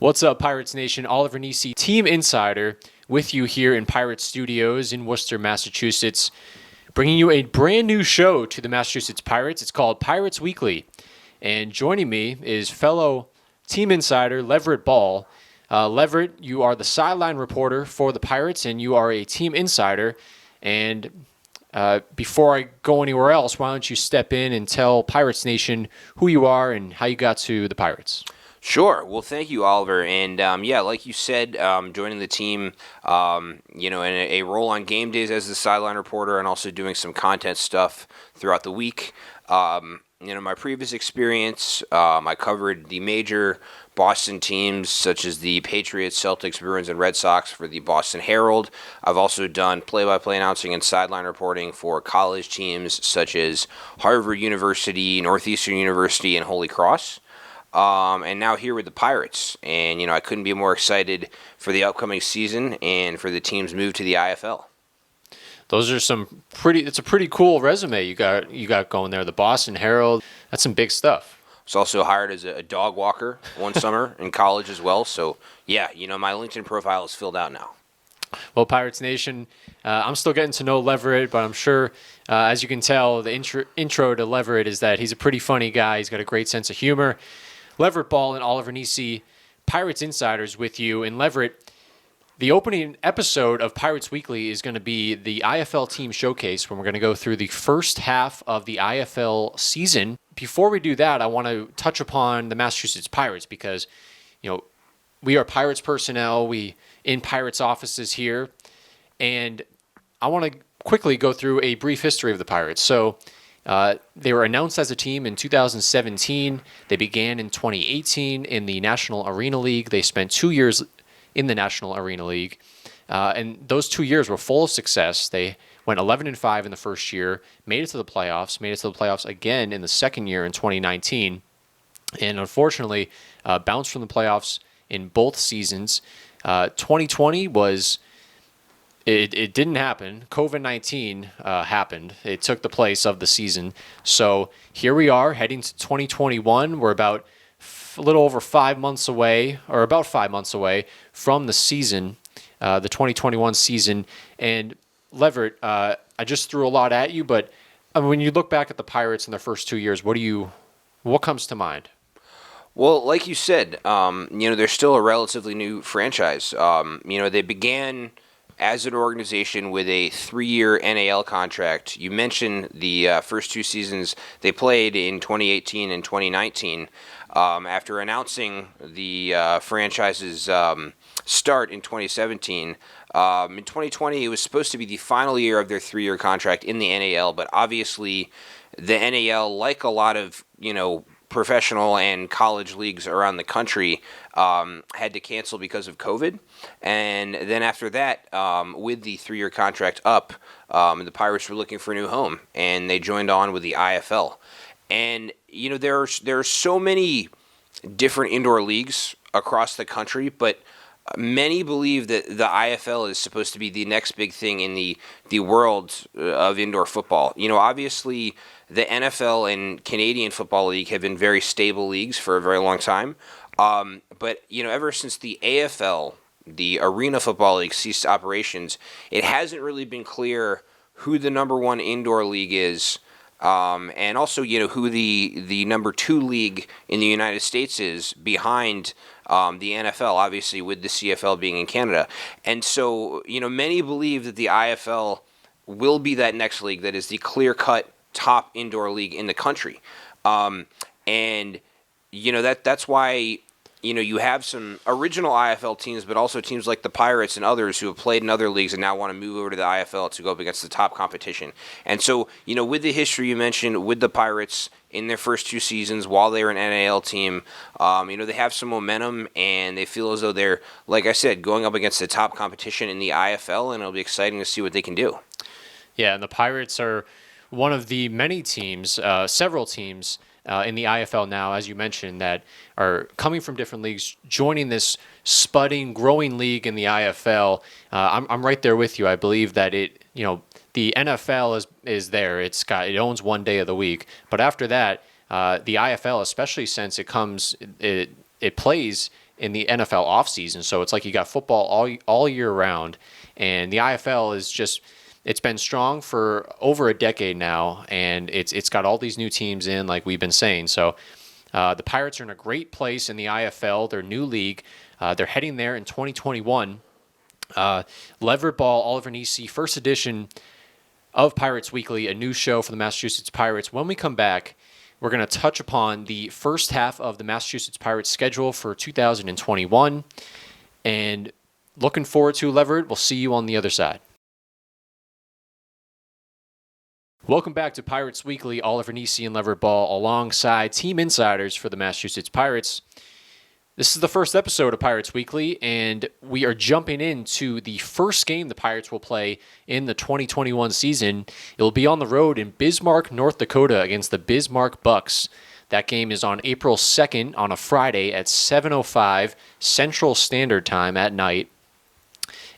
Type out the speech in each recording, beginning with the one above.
What's up, Pirates Nation? Oliver Nissi, Team Insider, with you here in Pirate Studios in Worcester, Massachusetts, bringing you a brand new show to the Massachusetts Pirates. It's called Pirates Weekly, and joining me is fellow Team Insider Leverette Ball. Leverette, you are the sideline reporter for the Pirates, and you are a Team Insider. And before I go anywhere else, why don't you step in and tell Pirates Nation who you are and how you got to the Pirates? Sure. Well, thank you, Oliver. And like you said, joining the team, in a role on game days as the sideline reporter, and also doing some content stuff throughout the week. My previous experience, I covered the major Boston teams such as the Patriots, Celtics, Bruins, and Red Sox for the Boston Herald. I've also done play-by-play announcing and sideline reporting for college teams such as Harvard University, Northeastern University, and Holy Cross. And now here with the Pirates. And, I couldn't be more excited for the upcoming season and for the team's move to the IFL. Those are it's a pretty cool resume you got going there. The Boston Herald, that's some big stuff. I was also hired as a dog walker one summer in college as well. So, my LinkedIn profile is filled out now. Well, Pirates Nation, I'm still getting to know Leverette, but I'm sure, as you can tell, the intro to Leverette is that he's a pretty funny guy. He's got a great sense of humor. Leverette Ball and Oliver Nissi, Pirates Insiders with you. And Leverette, the opening episode of Pirates Weekly is going to be the IFL Team Showcase, when we're going to go through the first half of the IFL season. Before we do that, I want to touch upon the Massachusetts Pirates because, we are Pirates personnel. We in Pirates offices here. And I want to quickly go through a brief history of the Pirates. So, they were announced as a team in 2017. They began in 2018 in the National Arena League. They spent 2 years in the National Arena League. And those 2 years were full of success. They went 11-5 in the first year, made it to the playoffs again in the second year in 2019. And unfortunately, bounced from the playoffs in both seasons. 2020 was... It didn't happen. COVID-19 happened. It took the place of the season. So here we are heading to 2021. We're about a little over 5 months away, or about 5 months away from the season, the 2021 season. And Leverette, I just threw a lot at you, but when you look back at the Pirates in their first 2 years, what comes to mind? Well, like you said, they're still a relatively new franchise. They began as an organization with a 3-year NAL contract. You mentioned the first two seasons they played in 2018 and 2019. After announcing the franchise's start in 2017, in 2020 it was supposed to be the final year of their 3-year contract in the NAL, but obviously the NAL, like a lot of, professional and college leagues around the country, had to cancel because of COVID. And then after that, with the 3-year contract up, the Pirates were looking for a new home, and they joined on with the IFL. And, there are so many different indoor leagues across the country, but many believe that the IFL is supposed to be the next big thing in the world of indoor football. Obviously, the NFL and Canadian Football League have been very stable leagues for a very long time. But ever since the AFL, the Arena Football League, ceased operations, it hasn't really been clear who the number one indoor league is, and also who the number 2 league in the United States is behind the NFL, obviously with the CFL being in Canada. And so many believe that the IFL will be that next league that is the clear-cut top indoor league in the country. That's why you have some original IFL teams, but also teams like the Pirates and others who have played in other leagues and now want to move over to the IFL to go up against the top competition. And so, with the history you mentioned with the Pirates in their first 2 seasons while they were an NAL team, they have some momentum, and they feel as though they're, like I said, going up against the top competition in the IFL, and it'll be exciting to see what they can do. Yeah, and the Pirates are one of the many teams, several teams in the IFL now, as you mentioned, that are coming from different leagues, joining this spudding, growing league in the IFL. I'm right there with you. I believe that the NFL is there. It owns one day of the week, but after that, the IFL, especially since it plays in the NFL offseason. So it's like you got football all year round. And the IFL is just, it's been strong for over a decade now, and it's got all these new teams in, like we've been saying. So the Pirates are in a great place in the IFL, their new league. They're heading there in 2021. Leverette Ball, Oliver Nissi, first edition of Pirates Weekly, a new show for the Massachusetts Pirates. When we come back, we're going to touch upon the first half of the Massachusetts Pirates schedule for 2021. And looking forward to Leverette. We'll see you on the other side. Welcome back to Pirates Weekly. Oliver Nissi and Leverette Ball alongside team insiders for the Massachusetts Pirates. This is the first episode of Pirates Weekly, and we are jumping into the first game the Pirates will play in the 2021 season. It will be on the road in Bismarck, North Dakota against the Bismarck Bucks. That game is on April 2nd on a Friday at 7:05 Central Standard Time at night.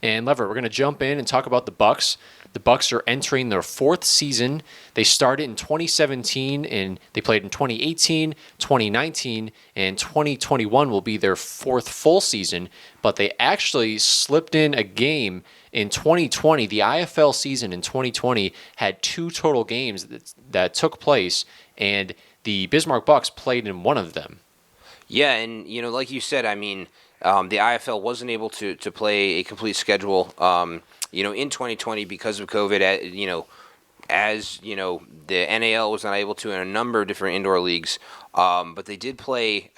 And Leverette, we're going to jump in and talk about the Bucks. The Bucks are entering their fourth season. They started in 2017, and they played in 2018, 2019, and 2021 will be their fourth full season. But they actually slipped in a game in 2020. The IFL season in 2020 had 2 total games that took place, and the Bismarck Bucks played in one of them. Yeah, and like you said, I mean, the IFL wasn't able to play a complete schedule, in 2020 because of COVID. As the NAL was not able to in a number of different indoor leagues, but they did play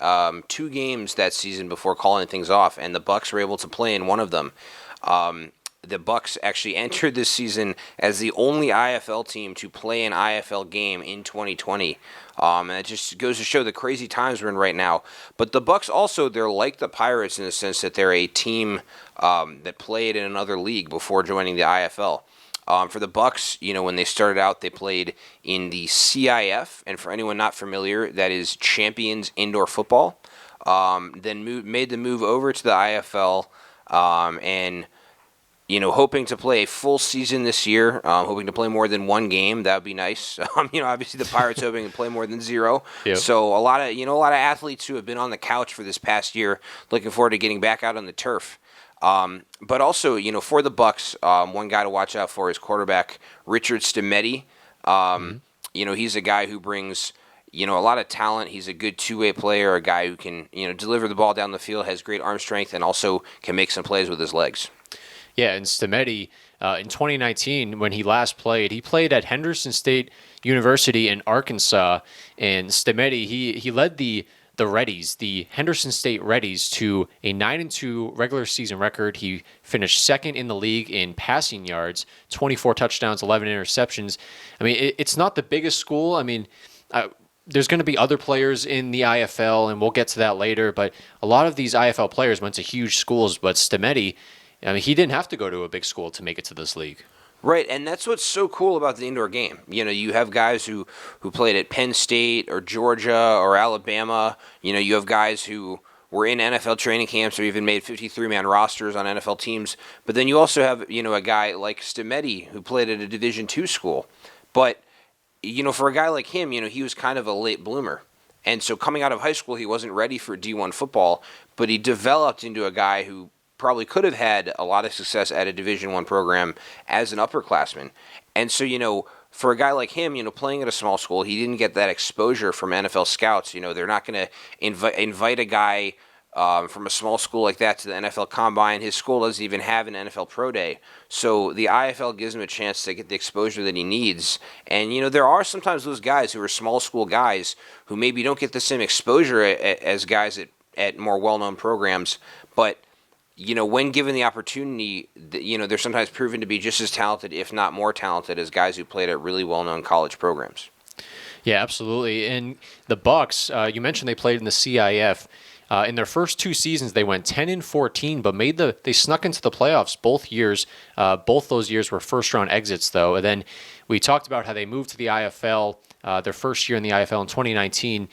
2 games that season before calling things off, and the Bucks were able to play in one of them. The Bucks actually entered this season as the only IFL team to play an IFL game in 2020. And it just goes to show the crazy times we're in right now. But the Bucks also, they're like the Pirates in the sense that they're a team that played in another league before joining the IFL. For the Bucks, when they started out, they played in the CIF, and for anyone not familiar, that is Champions Indoor Football. Then made the move over to the IFL, and hoping to play a full season this year, hoping to play more than 1 game. That would be nice. Obviously the Pirates hoping to play more than 0. Yep. So a lot of athletes who have been on the couch for this past year, looking forward to getting back out on the turf. But also, for the Bucks, one guy to watch out for is quarterback Richard Stemedi. He's a guy who brings a lot of talent. He's a good two-way player, a guy who can deliver the ball down the field, has great arm strength, and also can make some plays with his legs. Yeah, and Stemedi, in 2019, when he last played, he played at Henderson State University in Arkansas, and Stemedi, he led the Reddies, the Henderson State Reddies, to a 9-2 regular season record. He finished second in the league in passing yards, 24 touchdowns, 11 interceptions. I mean, it's not the biggest school. I mean, there's going to be other players in the IFL, and we'll get to that later, but a lot of these IFL players went to huge schools, but Stemedi, I mean, he didn't have to go to a big school to make it to this league. Right, and that's what's so cool about the indoor game. You have guys who played at Penn State or Georgia or Alabama. You have guys who were in NFL training camps or even made 53-man rosters on NFL teams. But then you also have, a guy like Stemedi who played at a Division II school. But, for a guy like him, he was kind of a late bloomer. And so coming out of high school, he wasn't ready for D1 football, but he developed into a guy who probably could have had a lot of success at a Division I program as an upperclassman. And so, for a guy like him, playing at a small school, he didn't get that exposure from NFL scouts. They're not going to invite a guy from a small school like that to the NFL Combine. His school doesn't even have an NFL Pro Day. So the IFL gives him a chance to get the exposure that he needs. And, there are sometimes those guys who are small school guys who maybe don't get the same exposure as guys at more well-known programs. But when given the opportunity, they're sometimes proven to be just as talented, if not more talented, as guys who played at really well-known college programs. Yeah, absolutely. And the Bucks, you mentioned they played in the CIF. In their first 2 seasons, they went 10-14, but they snuck into the playoffs both years. Both those years were first-round exits, though. And then we talked about how they moved to the IFL. Their first year in the IFL in 2019,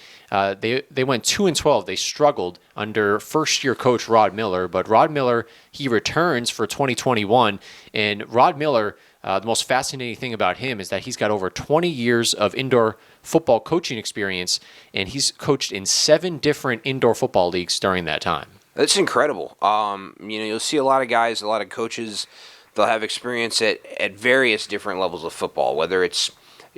they went 2-12. They struggled under first-year coach Rod Miller, but Rod Miller, he returns for 2021, and Rod Miller, the most fascinating thing about him is that he's got over 20 years of indoor football coaching experience, and he's coached in 7 different indoor football leagues during that time. That's incredible. You'll see a lot of guys, a lot of coaches, they'll have experience at various different levels of football, whether it's,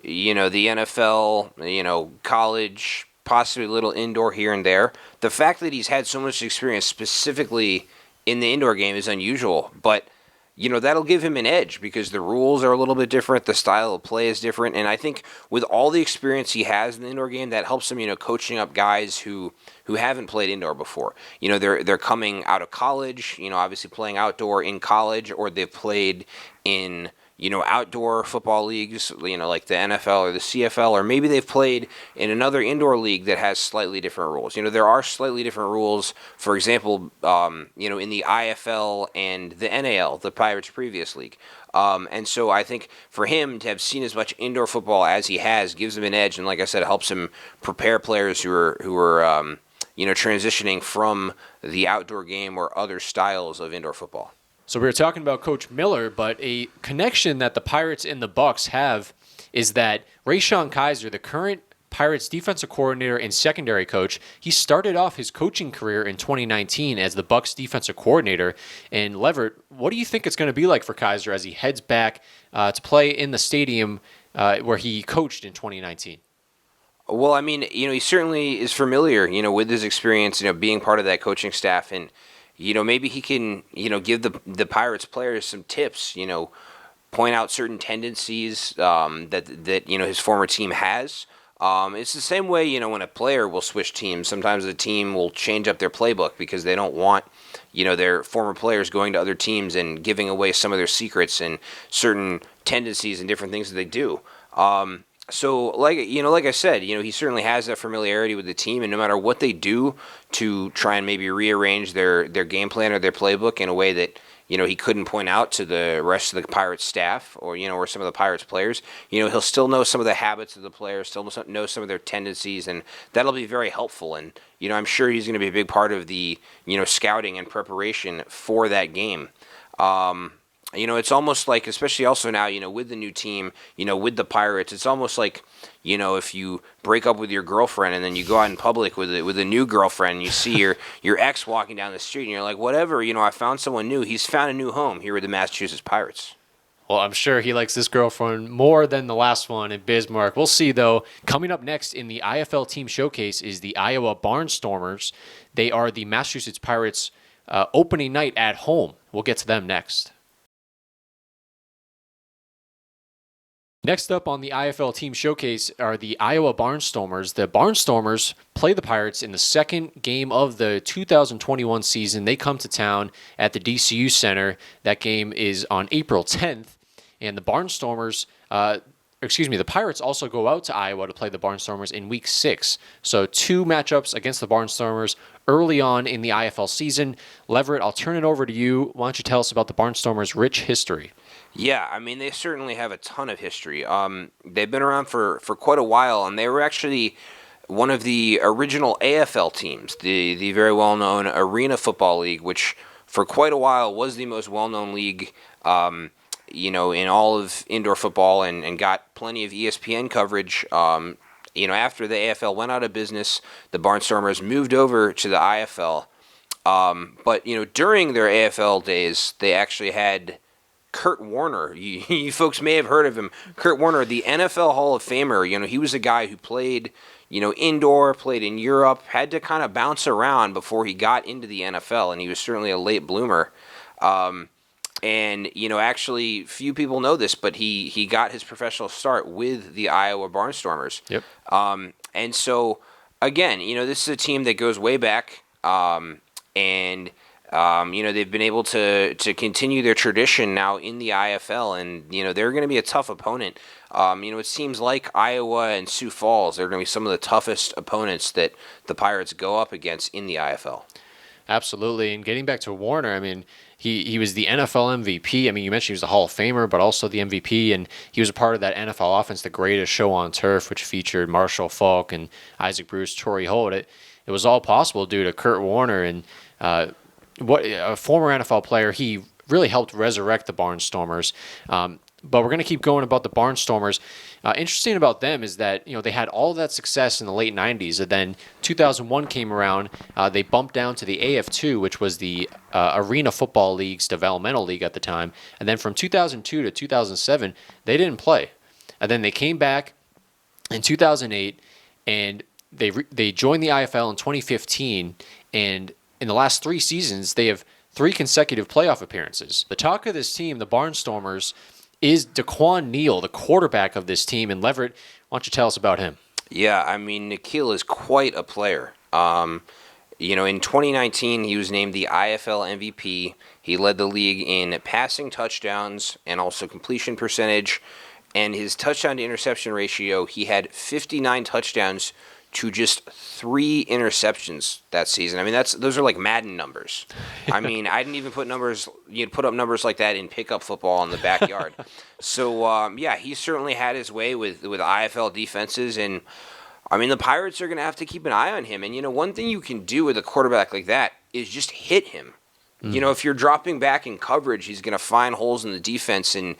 the NFL, college, possibly a little indoor here and there. The fact that he's had so much experience specifically in the indoor game is unusual, but that'll give him an edge because the rules are a little bit different, the style of play is different, and I think with all the experience he has in the indoor game, that helps him, coaching up guys who haven't played indoor before. They're coming out of college, obviously playing outdoor in college, or they've played in outdoor football leagues, like the NFL or the CFL, or maybe they've played in another indoor league that has slightly different rules. There are slightly different rules, for example, in the IFL and the NAL, the Pirates' previous league. And so I think for him to have seen as much indoor football as he has gives him an edge, and like I said, it helps him prepare players who are transitioning from the outdoor game or other styles of indoor football. So we were talking about Coach Miller, but a connection that the Pirates and the Bucks have is that Rayshawn Kaiser, the current Pirates defensive coordinator and secondary coach, he started off his coaching career in 2019 as the Bucks defensive coordinator. And Leverette, what do you think it's going to be like for Kaiser as he heads back to play in the stadium where he coached in 2019? Well, I mean, he certainly is familiar, with his experience, being part of that coaching staff, and maybe he can, give the Pirates players some tips, point out certain tendencies that his former team has. It's the same way, when a player will switch teams. Sometimes a team will change up their playbook because they don't want, their former players going to other teams and giving away some of their secrets and certain tendencies and different things that they do. So, like I said, he certainly has that familiarity with the team, and no matter what they do to try and maybe rearrange their game plan or their playbook in a way that he couldn't point out to the rest of the Pirates staff or or some of the Pirates players, he'll still know some of the habits of the players, still know some of their tendencies, and that'll be very helpful. And I'm sure he's going to be a big part of the scouting and preparation for that game. It's almost like, especially also now, with the new team, with the Pirates, it's almost like, if you break up with your girlfriend and then you go out in public with a new girlfriend, and you see your ex walking down the street, and you're like, whatever, I found someone new. He's found a new home here with the Massachusetts Pirates. Well, I'm sure he likes this girlfriend more than the last one in Bismarck. We'll see, though. Coming up next in the IFL Team Showcase is the Iowa Barnstormers. They are the Massachusetts Pirates' opening night at home. We'll get to them next. Next up on the IFL Team Showcase are the Iowa Barnstormers. The Barnstormers play the Pirates in the second game of the 2021 season. They come to town at the DCU Center. That game is on April 10th. And the the Pirates also go out to Iowa to play the Barnstormers in Week 6. So 2 matchups against the Barnstormers early on in the IFL season. Leverette, I'll turn it over to you. Why don't you tell us about the Barnstormers' rich history? Yeah, I mean, they certainly have a ton of history. They've been around for quite a while, and they were actually one of the original AFL teams, the very well-known Arena Football League, which for quite a while was the most well-known league, in all of indoor football, and got plenty of ESPN coverage. After the AFL went out of business, the Barnstormers moved over to the IFL. But during their AFL days, they actually had Kurt Warner. You folks may have heard of him. Kurt Warner, the NFL Hall of Famer. He was a guy who played, indoor, played in Europe, had to kind of bounce around before he got into the NFL, and he was certainly a late bloomer. Actually, few people know this, but he got his professional start with the Iowa Barnstormers. Yep. And so, again, this is a team that goes way back, they've been able to continue their tradition now in the IFL, and they're going to be a tough opponent. It seems like Iowa and Sioux Falls are going to be some of the toughest opponents that the Pirates go up against in the IFL. Absolutely. And getting back to Warner, I mean, he was the NFL MVP. I mean, you mentioned he was the Hall of Famer, but also the MVP, and he was a part of that NFL offense, The Greatest Show on Turf, which featured Marshall Faulk and Isaac Bruce, Torrey Holt. It was all possible due to Kurt Warner, and what a former NFL player. He really helped resurrect the Barnstormers. But we're going to keep going about the Barnstormers. Interesting about them is that they had all that success in the late 90s, and then 2001 came around. They bumped down to the AF2, which was the Arena Football League's developmental league at the time. And then from 2002 to 2007, they didn't play. And then they came back in 2008, and they joined the IFL in 2015. And in the last 3 seasons, they have 3 consecutive playoff appearances. The talk of this team, the Barnstormers, is Dequan Neal, the quarterback of this team. And Leverette, why don't you tell us about him? Yeah, I mean, Nikhil is quite a player. In 2019, he was named the IFL MVP. He led the league in passing touchdowns and also completion percentage. And his touchdown to interception ratio, he had 59 touchdowns to just 3 interceptions that season. I mean, those are like Madden numbers. I mean, I didn't even put up numbers like that in pickup football in the backyard. So he certainly had his way with IFL defenses, and I mean, the Pirates are going to have to keep an eye on him. And one thing you can do with a quarterback like that is just hit him. If you're dropping back in coverage, he's going to find holes in the defense and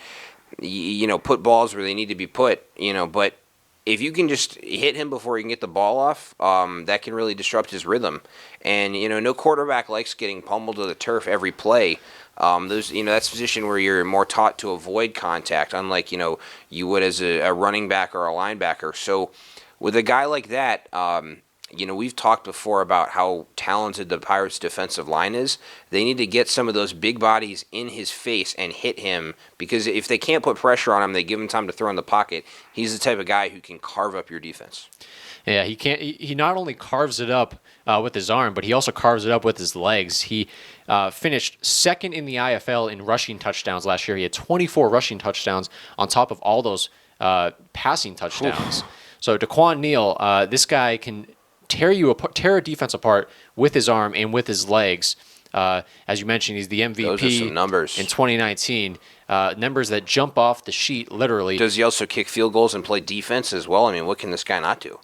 put balls where they need to be put. But if you can just hit him before he can get the ball off, that can really disrupt his rhythm. And, no quarterback likes getting pummeled to the turf every play. That's a position where you're more taught to avoid contact, unlike, you would as a running back or a linebacker. So with a guy like that, we've talked before about how talented the Pirates' defensive line is. They need to get some of those big bodies in his face and hit him, because if they can't put pressure on him, they give him time to throw in the pocket. He's the type of guy who can carve up your defense. Yeah, he can't. He not only carves it up with his arm, but he also carves it up with his legs. He finished second in the IFL in rushing touchdowns last year. He had 24 rushing touchdowns on top of all those passing touchdowns. So Dequan Neal, this guy can tear a defense apart with his arm and with his legs. As you mentioned, he's the MVP. Those are some numbers in 2019. Numbers that jump off the sheet, literally. Does he also kick field goals and play defense as well? I mean, what can this guy not do?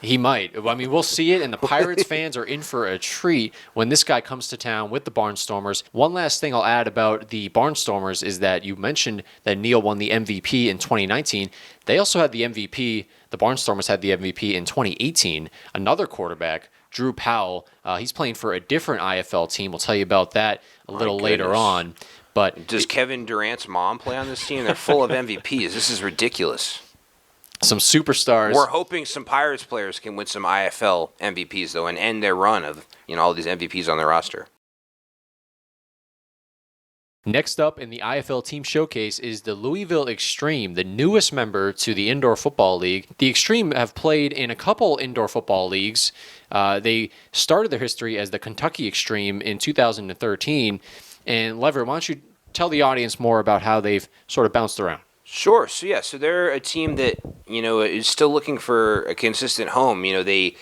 He might. I mean, we'll see it, and the Pirates fans are in for a treat when this guy comes to town with the Barnstormers. One last thing I'll add about the Barnstormers is that you mentioned that Neal won the MVP in 2019. They also had the MVP. The Barnstormers had the MVP in 2018. Another quarterback, Drew Powell. He's playing for a different IFL team. We'll tell you about that a little later on. But does Kevin Durant's mom play on this team? They're full of MVPs. This is ridiculous. Some superstars. We're hoping some Pirates players can win some IFL MVPs, though, and end their run of all these MVPs on their roster. Next up in the IFL Team Showcase is the Louisville Extreme, the newest member to the Indoor Football League. The Extreme have played in a couple indoor football leagues. They started their history as the Kentucky Extreme in 2013. And Leverette, why don't you tell the audience more about how they've sort of bounced around? Sure. So they're a team that is still looking for a consistent home. They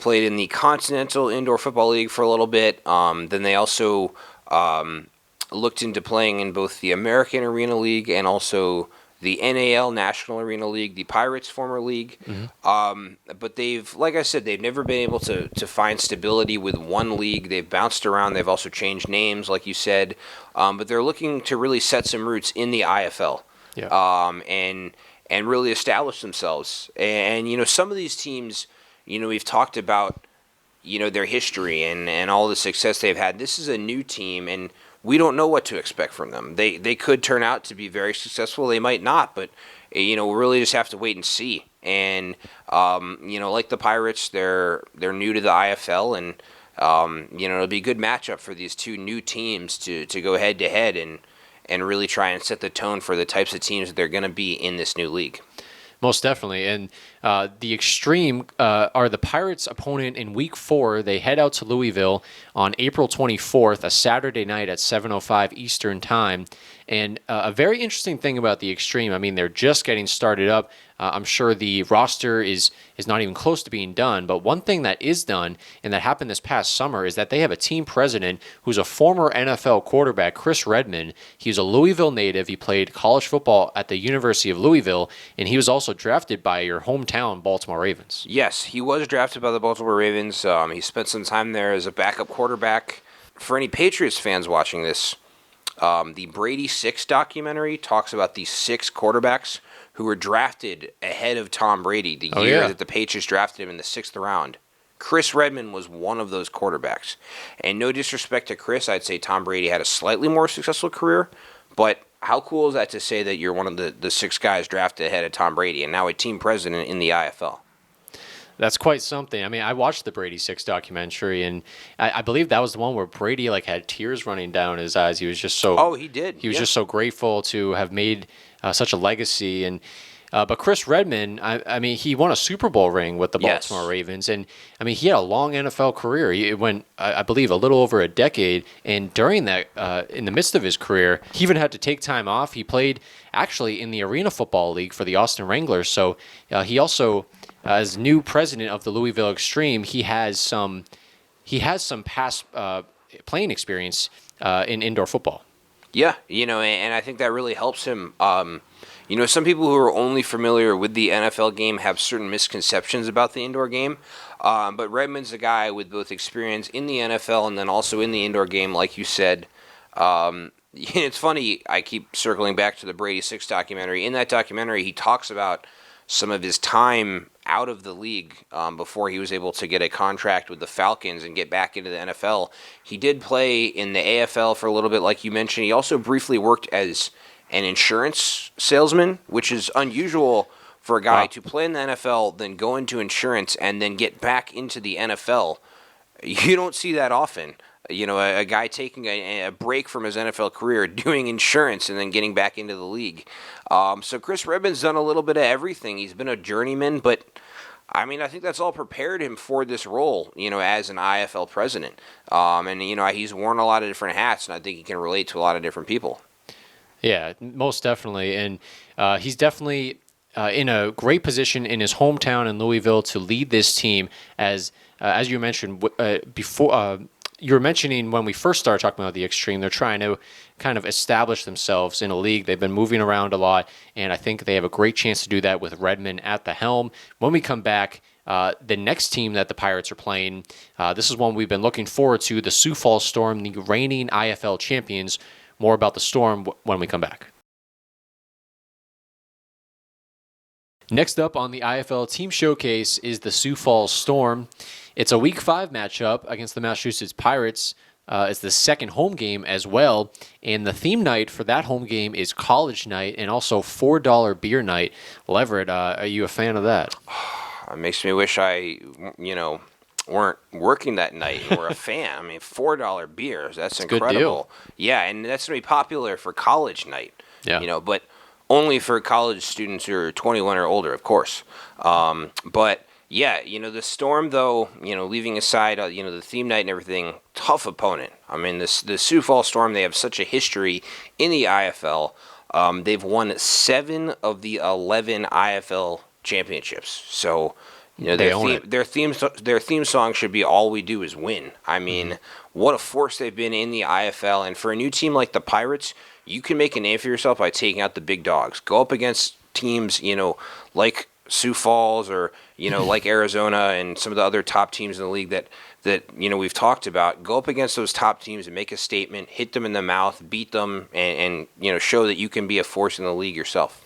played in the Continental Indoor Football League for a little bit. Then they also looked into playing in both the American Arena League and also the NAL National Arena League, the Pirates' former league. But like I said, they've never been able to find stability with one league. They've bounced around. They've also changed names, like you said. But they're looking to really set some roots in the IFL. Yeah. And really establish themselves. And some of these teams, we've talked about, their history and all the success they've had. This is a new team, and we don't know what to expect from them. They could turn out to be very successful. They might not, but we really just have to wait and see. And like the Pirates, they're new to the IFL, and it'll be a good matchup for these two new teams to go head to head and really try and set the tone for the types of teams that they're going to be in this new league. Most definitely. And the Extreme are the Pirates' opponent in Week 4. They head out to Louisville on April 24th, a Saturday night at 7:05 Eastern Time. And a very interesting thing about the Extreme, I mean, they're just getting started up. I'm sure the roster is not even close to being done. But one thing that is done, and that happened this past summer, is that they have a team president who's a former NFL quarterback, Chris Redmond. He's a Louisville native. He played college football at the University of Louisville, and he was also drafted by your hometown Baltimore Ravens. Yes, he was drafted by the Baltimore Ravens. He spent some time there as a backup quarterback. For any Patriots fans watching this, The Brady 6 documentary talks about the 6 quarterbacks who were drafted ahead of Tom Brady the year that the Patriots drafted him in the 6th round. Chris Redmond was one of those quarterbacks. And no disrespect to Chris, I'd say Tom Brady had a slightly more successful career, but how cool is that to say that you're one of the 6 guys drafted ahead of Tom Brady and now a team president in the IFL? That's quite something. I mean, I watched the Brady 6 documentary, and I believe that was the one where Brady had tears running down his eyes. He was just so. Oh, he did. He was just so grateful to have made such a legacy. And but Chris Redmond, I mean, he won a Super Bowl ring with the Baltimore Ravens, and I mean, he had a long NFL career. It went, I believe, a little over a decade. And during that, in the midst of his career, he even had to take time off. He played actually in the Arena Football League for the Austin Wranglers. So he also. As new president of the Louisville Extreme, he has some past playing experience in indoor football. Yeah, and I think that really helps him. Some people who are only familiar with the NFL game have certain misconceptions about the indoor game. But Redmond's a guy with both experience in the NFL and then also in the indoor game, like you said. It's funny, I keep circling back to the Brady 6 documentary. In that documentary, he talks about some of his time out of the league before he was able to get a contract with the Falcons and get back into the NFL. He did play in the AFL for a little bit, like you mentioned. He also briefly worked as an insurance salesman, which is unusual for a guy to play in the NFL, then go into insurance, and then get back into the NFL. You don't see that often. A guy taking a break from his NFL career, doing insurance, and then getting back into the league. So Chris Redmond's done a little bit of everything. He's been a journeyman, but I mean, I think that's all prepared him for this role, as an IFL president. And he's worn a lot of different hats, and I think he can relate to a lot of different people. Yeah, most definitely. And he's definitely in a great position in his hometown in Louisville to lead this team as you mentioned before. You were mentioning when we first started talking about the Extreme, they're trying to kind of establish themselves in a league. They've been moving around a lot, and I think they have a great chance to do that with Redmond at the helm. When we come back, the next team that the Pirates are playing, this is one we've been looking forward to, the Sioux Falls Storm, the reigning IFL champions. More about the Storm when we come back. Next up on the IFL Team Showcase is the Sioux Falls Storm. It's a Week 5 matchup against the Massachusetts Pirates. It's the second home game as well. And the theme night for that home game is College Night and also $4 beer night. Leverette, are you a fan of that? It makes me wish I, weren't working that night and were a fan. I mean, $4 beers, that's incredible. Good deal. Yeah, and that's going to be popular for College Night. Yeah. But only for college students who are 21 or older, of course. But yeah, the Storm, though, leaving aside, the theme night and everything, tough opponent. I mean, the Sioux Falls Storm, they have such a history in the IFL. They've won 7 of the 11 IFL championships. So, their theme song should be "All We Do Is Win." I mean, what a force they've been in the IFL, and for a new team like the Pirates, you can make a name for yourself by taking out the big dogs. Go up against teams, like Sioux Falls or, like Arizona and some of the other top teams in the league that we've talked about. Go up against those top teams and make a statement, hit them in the mouth, beat them, and show that you can be a force in the league yourself.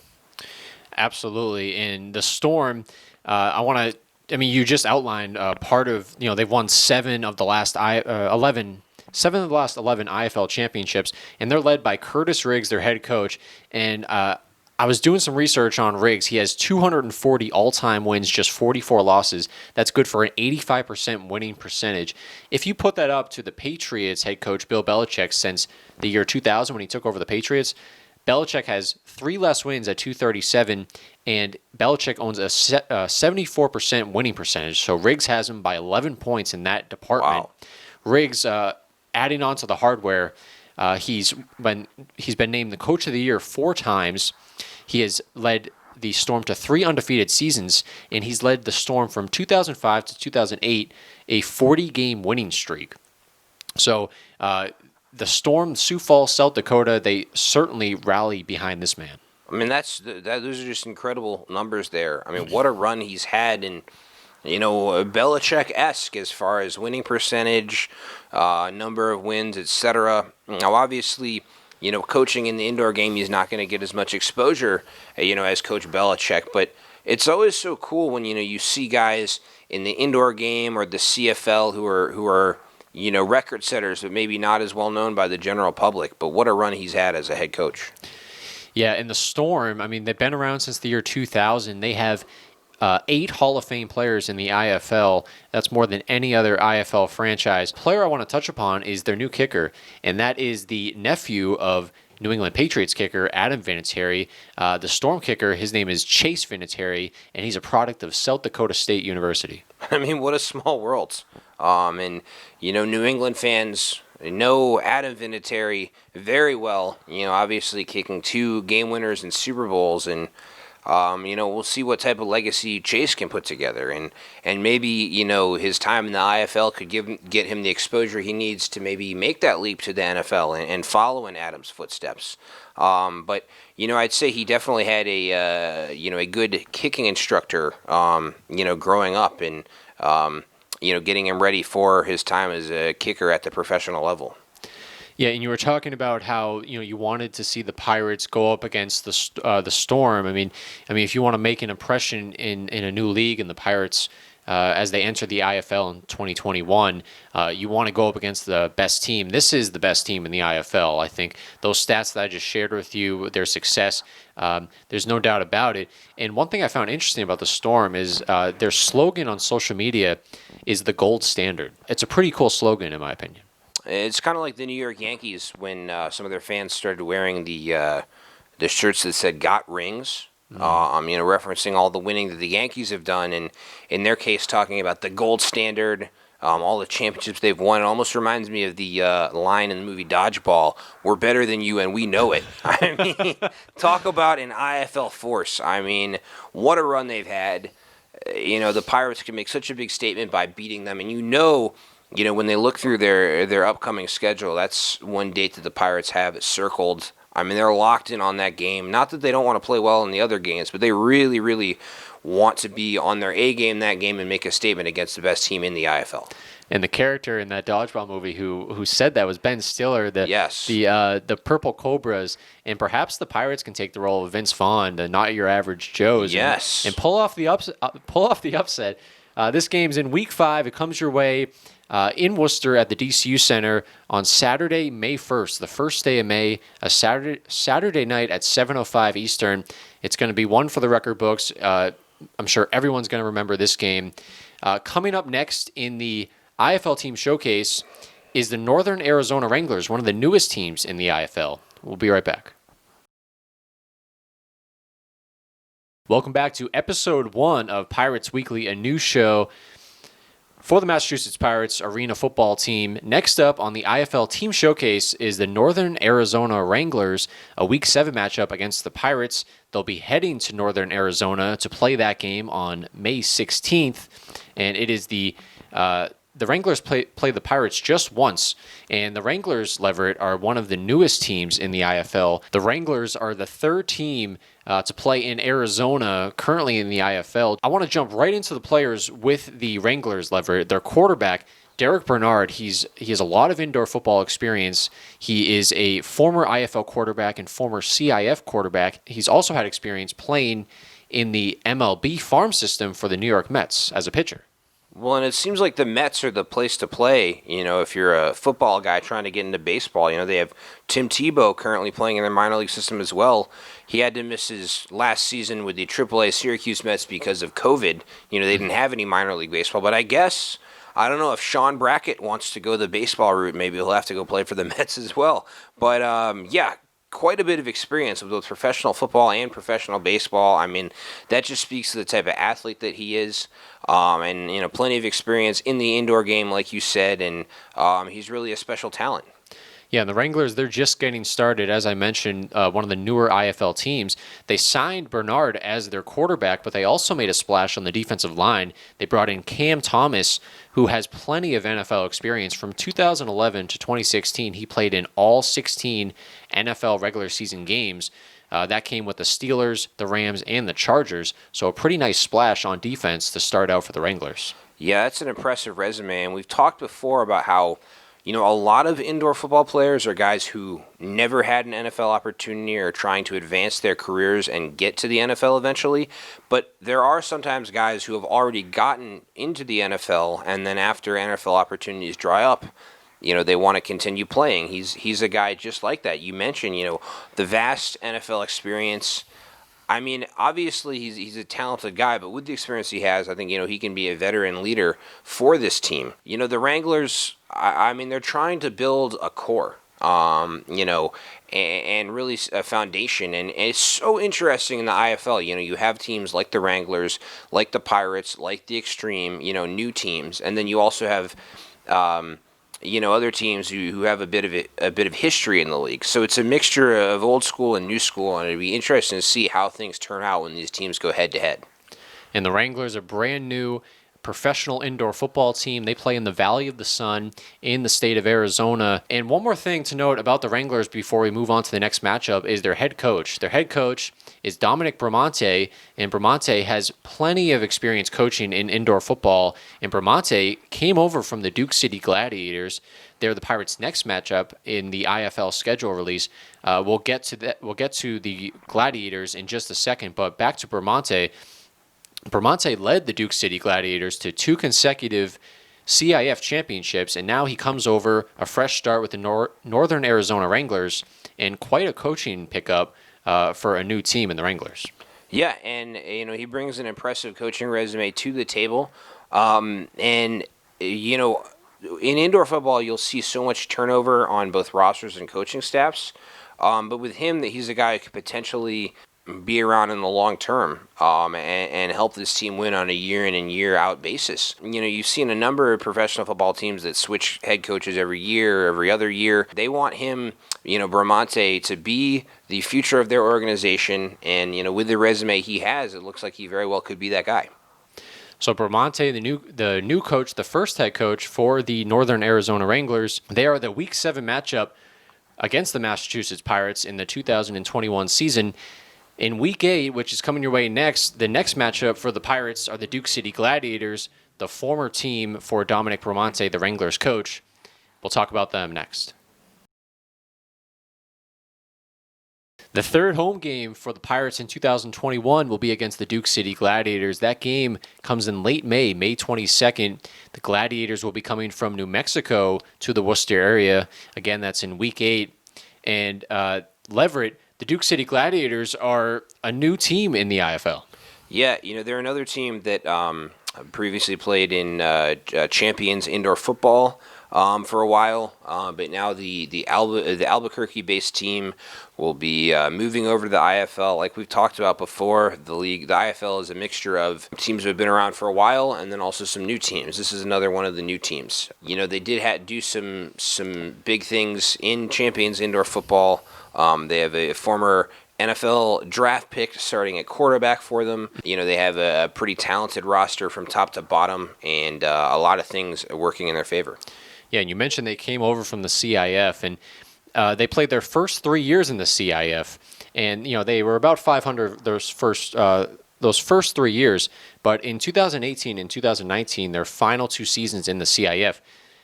Absolutely. And the Storm, you just outlined part of, they've won 7 of the last 11 IFL championships, and they're led by Curtis Riggs, their head coach. And I was doing some research on Riggs. He has 240 all-time wins, just 44 losses. That's good for an 85% winning percentage. If you put that up to the Patriots head coach Bill Belichick since the year 2000 when he took over the Patriots, Belichick has 3 less wins at 237, and Belichick owns a 74% winning percentage. So Riggs has him by 11 points in that department. Wow. Riggs, adding on to the hardware, he's been named the Coach of the Year 4 times. He has led the Storm to 3 undefeated seasons, and he's led the Storm from 2005 to 2008, a 40-game winning streak. So the Storm, Sioux Falls, South Dakota, they certainly rally behind this man. I mean, those are just incredible numbers there. I mean, what a run he's had, and Belichick-esque as far as winning percentage, number of wins, etc. Now, obviously, coaching in the indoor game, he's not going to get as much exposure, as Coach Belichick. But it's always so cool when, you see guys in the indoor game or the CFL who are record setters, but maybe not as well known by the general public. But what a run he's had as a head coach. Yeah, and the Storm, I mean, they've been around since the year 2000. They have 8 Hall of Fame players in the IFL. That's more than any other IFL franchise. Player I want to touch upon is their new kicker, and that is the nephew of New England Patriots kicker Adam Vinatieri. The Storm kicker, his name is Chase Vinatieri, and he's a product of South Dakota State University. I mean, what a small world. And, New England fans know Adam Vinatieri very well, obviously kicking 2 game winners in Super Bowls, and we'll see what type of legacy Chase can put together, and maybe his time in the IFL could get him the exposure he needs to maybe make that leap to the NFL and follow in Adam's footsteps. But I'd say he definitely had a good kicking instructor, growing up, and getting him ready for his time as a kicker at the professional level. Yeah, and you were talking about how you wanted to see the Pirates go up against the Storm. I mean, if you want to make an impression in a new league and the Pirates as they enter the IFL in 2021, you want to go up against the best team. This is the best team in the IFL. I think those stats that I just shared with you, their success, there's no doubt about it. And one thing I found interesting about the Storm is their slogan on social media is the gold standard. It's a pretty cool slogan, in my opinion. It's kind of like the New York Yankees when some of their fans started wearing the shirts that said "Got Rings," referencing all the winning that the Yankees have done, and in their case, talking about the gold standard, all the championships they've won. It almost reminds me of the line in the movie Dodgeball: "We're better than you, and we know it." I mean, talk about an IFL force. I mean, what a run they've had. The Pirates can make such a big statement by beating them, and when they look through their upcoming schedule, that's one date that the Pirates have circled. I mean, they're locked in on that game. Not that they don't want to play well in the other games, but they really, really want to be on their A game that game and make a statement against the best team in the IFL. And the character in that Dodgeball movie who said that was Ben Stiller, the Purple Cobras, and perhaps the Pirates can take the role of Vince Vaughn, the not your average Joes, and pull off the upset. This game's in Week 5. It comes your way in Worcester at the DCU Center on Saturday, May 1st, the first day of May, a Saturday night at 7:05 Eastern. It's going to be one for the record books. I'm sure everyone's going to remember this game. Coming up next in the IFL Team Showcase is the Northern Arizona Wranglers, one of the newest teams in the IFL. We'll be right back. Welcome back to Episode 1 of Pirates Weekly, a new show for the Massachusetts Pirates Arena Football Team. Next up on the IFL Team Showcase is the Northern Arizona Wranglers, a Week 7 matchup against the Pirates. They'll be heading to Northern Arizona to play that game on May 16th, and it is the Wranglers play the Pirates just once, and the Wranglers, Leverette, are one of the newest teams in the IFL. The Wranglers are the 3rd team to play in Arizona currently in the IFL. I want to jump right into the players with the Wranglers, Leverette. Their quarterback, Derek Bernard, he has a lot of indoor football experience. He is a former IFL quarterback and former CIF quarterback. He's also had experience playing in the MLB farm system for the New York Mets as a pitcher. Well, and it seems like the Mets are the place to play, if you're a football guy trying to get into baseball. They have Tim Tebow currently playing in their minor league system as well. He had to miss his last season with the AAA Syracuse Mets because of COVID. They didn't have any minor league baseball. But I don't know if Sean Brackett wants to go the baseball route. Maybe he'll have to go play for the Mets as well. But, quite a bit of experience with both professional football and professional baseball. I mean, that just speaks to the type of athlete that he is. And plenty of experience in the indoor game, like you said, and he's really a special talent. Yeah, and the Wranglers, they're just getting started. As I mentioned, one of the newer IFL teams. They signed Bernard as their quarterback, but they also made a splash on the defensive line. They brought in Cam Thomas, who has plenty of NFL experience. From 2011 to 2016, he played in all 16 NFL regular season games. That came with the Steelers, the Rams, and the Chargers. So a pretty nice splash on defense to start out for the Wranglers. Yeah, that's an impressive resume. And we've talked before about how, A lot of indoor football players are guys who never had an NFL opportunity or are trying to advance their careers and get to the NFL eventually. But there are sometimes guys who have already gotten into the NFL, and then after NFL opportunities dry up, they want to continue playing. He's a guy just like that. You mentioned, the vast NFL experience. I mean, obviously he's a talented guy, but with the experience he has, I think, he can be a veteran leader for this team. The Wranglers, I mean, they're trying to build a core, and really a foundation. And it's so interesting in the IFL. You have teams like the Wranglers, like the Pirates, like the Extreme, new teams. And then you also have, other teams who have a bit of history in the league. So it's a mixture of old school and new school, and it'd be interesting to see how things turn out when these teams go head to head. And the Wranglers are brand new professional indoor football team. They play in the Valley of the Sun in the state of Arizona. And one more thing to note about the Wranglers before we move on to the next matchup is their head coach. Their head coach is Dominic Bramante, and Bramante has plenty of experience coaching in indoor football. And Bramante came over from the Duke City Gladiators. They're the Pirates' next matchup in the IFL schedule release. We'll get to that. We'll get to the Gladiators in just a second. But back to Bramante. Bramante led the Duke City Gladiators to 2 consecutive CIF championships, and now he comes over a fresh start with the Northern Arizona Wranglers, and quite a coaching pickup for a new team in the Wranglers. Yeah, and he brings an impressive coaching resume to the table, and in indoor football you'll see so much turnover on both rosters and coaching staffs, but with him, that he's a guy who could potentially be around in the long term, and help this team win on a year in and year out basis. You've seen a number of professional football teams that switch head coaches every year, every other year. They want him, Bramante, to be the future of their organization, and with the resume he has, it looks like he very well could be that guy. So Bramante, the new coach, the first head coach for the Northern Arizona Wranglers, they are the Week 7 matchup against the Massachusetts Pirates in the 2021 season. In Week 8, which is coming your way next, the next matchup for the Pirates are the Duke City Gladiators, the former team for Dominic Bramante, the Wranglers coach. We'll talk about them next. The third home game for the Pirates in 2021 will be against the Duke City Gladiators. That game comes in late May, May 22nd. The Gladiators will be coming from New Mexico to the Worcester area. Again, that's in Week 8. And Leverette, the Duke City Gladiators are a new team in the IFL. Yeah, they're another team that previously played in Champions Indoor Football for a while, but now the Albuquerque-based team will be moving over to the IFL. Like we've talked about before, the IFL is a mixture of teams that have been around for a while and then also some new teams. This is another one of the new teams. They did do some big things in Champions Indoor Football. They have a former NFL draft pick starting at quarterback for them. They have a pretty talented roster from top to bottom, and a lot of things working in their favor. Yeah, and you mentioned they came over from the CIF, and they played their first 3 years in the CIF, and they were about 500 those first 3 years. But in 2018 and 2019, their final 2 seasons in the CIF,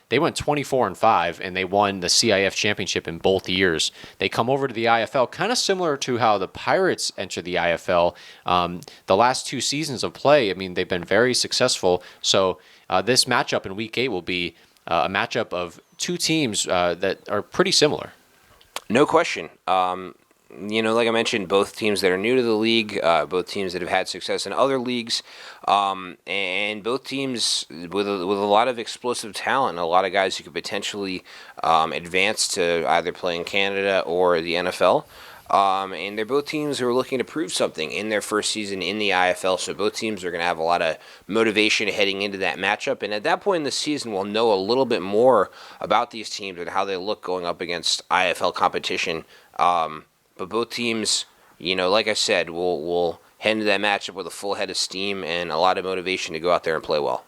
they went 24-5, and they won the CIF championship in both years. They come over to the IFL, kind of similar to how the Pirates entered the IFL. The last 2 seasons of play, I mean, they've been very successful. So this matchup in Week 8 will be a matchup of 2 teams that are pretty similar. No question. Like I mentioned, both teams that are new to the league, both teams that have had success in other leagues, and both teams with a lot of explosive talent, a lot of guys who could potentially advance to either play in Canada or the NFL. And they're both teams who are looking to prove something in their first season in the IFL, so both teams are going to have a lot of motivation heading into that matchup. And at that point in the season, we'll know a little bit more about these teams and how they look going up against IFL competition. But both teams, like I said, will head into that matchup with a full head of steam and a lot of motivation to go out there and play well.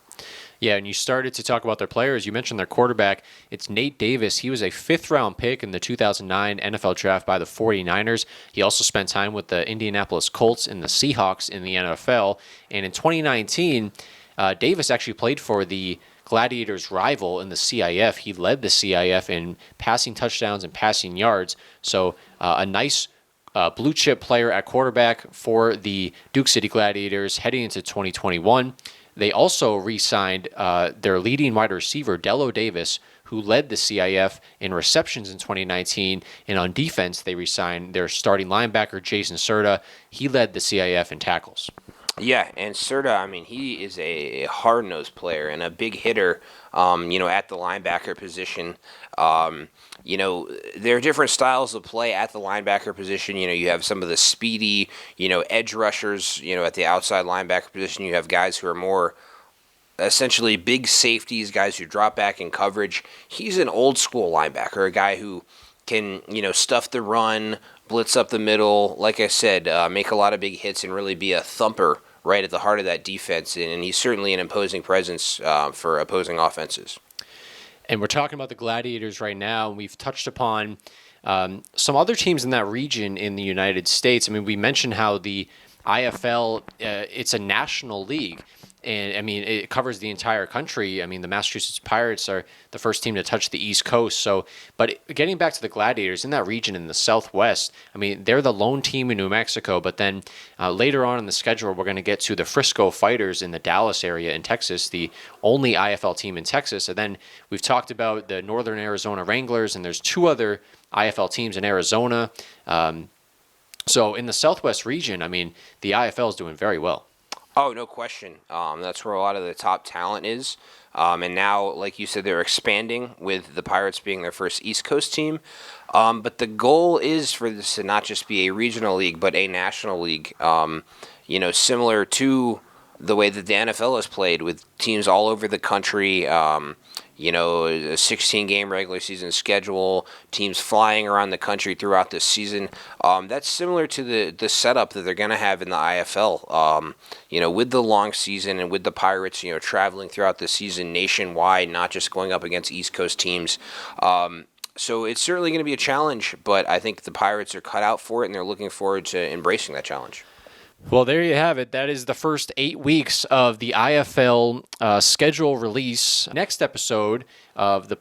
Yeah, and you started to talk about their players. You mentioned their quarterback. It's Nate Davis. He was a 5th-round pick in the 2009 NFL Draft by the 49ers. He also spent time with the Indianapolis Colts and the Seahawks in the NFL. And in 2019, Davis actually played for the Gladiators' rival in the CIF. He led the CIF in passing touchdowns and passing yards. So a nice blue chip player at quarterback for the Duke City Gladiators heading into 2021. They also re-signed their leading wide receiver, Dello Davis, who led the CIF in receptions in 2019. And on defense, they re-signed their starting linebacker, Jason Serta. He led the CIF in tackles. Yeah, and Serta, I mean, he is a hard-nosed player and a big hitter, at the linebacker position. There are different styles of play at the linebacker position. You have some of the speedy, edge rushers, at the outside linebacker position. You have guys who are more essentially big safeties, guys who drop back in coverage. He's an old-school linebacker, a guy who can, stuff the run, blitz up the middle, like I said, make a lot of big hits and really be a thumper right at the heart of that defense, and he's certainly an imposing presence for opposing offenses. And we're talking about the Gladiators right now, and we've touched upon some other teams in that region in the United States. I mean, we mentioned how the IFL, it's a national league. And, I mean, it covers the entire country. I mean, the Massachusetts Pirates are the first team to touch the East Coast. But getting back to the Gladiators, in that region in the Southwest, I mean, they're the lone team in New Mexico. But then later on in the schedule, we're going to get to the Frisco Fighters in the Dallas area in Texas, the only IFL team in Texas. And then we've talked about the Northern Arizona Wranglers, and there's two other IFL teams in Arizona. So in the Southwest region, I mean, the IFL is doing very well. Oh, no question. That's where a lot of the top talent is. And now, like you said, they're expanding with the Pirates being their first East Coast team. But the goal is for this to not just be a regional league, but a national league, similar to the way that the NFL is played with teams all over the country, a 16-game regular season schedule, teams flying around the country throughout the season. That's similar to the setup that they're going to have in the IFL, with the long season and with the Pirates, traveling throughout the season nationwide, not just going up against East Coast teams. So it's certainly going to be a challenge, but I think the Pirates are cut out for it, and they're looking forward to embracing that challenge. Well, there you have it. That is the first 8 weeks of the IFL schedule release. Next episode of the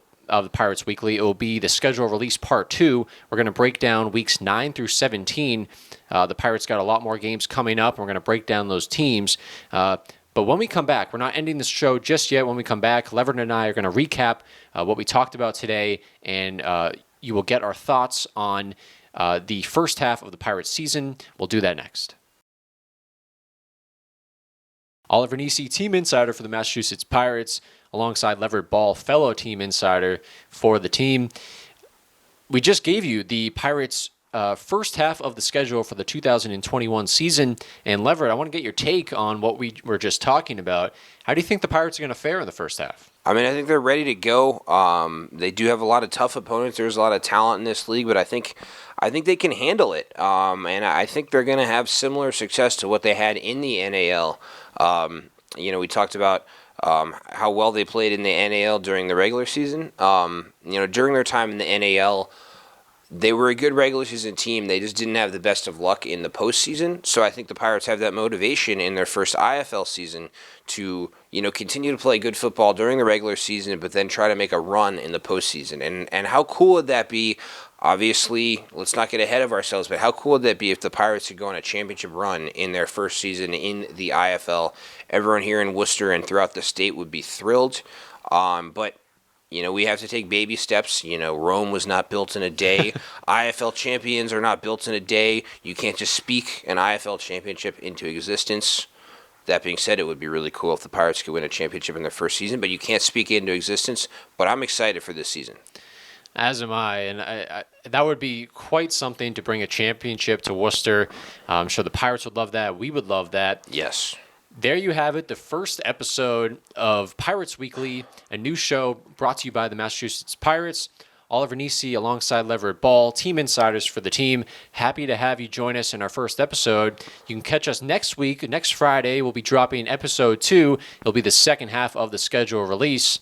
Pirates Weekly, it will be the schedule release part 2. We're going to break down weeks 9 through 17. The Pirates got a lot more games coming up, and we're going to break down those teams. But when we come back, we're not ending this show just yet. When we come back, Leverette and I are going to recap what we talked about today, and you will get our thoughts on the first half of the Pirates season. We'll do that next. Oliver Nissi, team insider for the Massachusetts Pirates, alongside Leverette Ball, fellow team insider for the team. We just gave you the Pirates' first half of the schedule for the 2021 season. And Leverette, I want to get your take on what we were just talking about. How do you think the Pirates are going to fare in the first half? I mean, I think they're ready to go. They do have a lot of tough opponents. There's a lot of talent in this league, but I think they can handle it. And I think they're going to have similar success to what they had in the NAL. We talked about how well they played in the NAL during the regular season. During their time in the NAL, they were a good regular season team. They just didn't have the best of luck in the postseason. So I think the Pirates have that motivation in their first IFL season to, continue to play good football during the regular season, but then try to make a run in the postseason. And how cool would that be? Obviously, let's not get ahead of ourselves, but how cool would that be if the Pirates could go on a championship run in their first season in the IFL? Everyone here in Worcester and throughout the state would be thrilled. But we have to take baby steps. Rome was not built in a day. IFL champions are not built in a day. You can't just speak an IFL championship into existence. That being said, it would be really cool if the Pirates could win a championship in their first season, but you can't speak it into existence. But I'm excited for this season. As am I, and I that would be quite something to bring a championship to Worcester. I'm sure the Pirates would love that. We would love that. Yes. There you have it, the first episode of Pirates Weekly, a new show brought to you by the Massachusetts Pirates. Oliver Nissi alongside Leverette Ball, team insiders for the team. Happy to have you join us in our first episode. You can catch us next week. Next Friday, we'll be dropping episode 2. It'll be the second half of the schedule release.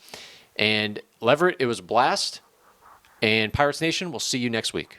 And Leverette, it was a blast. And Pirates Nation, we'll see you next week.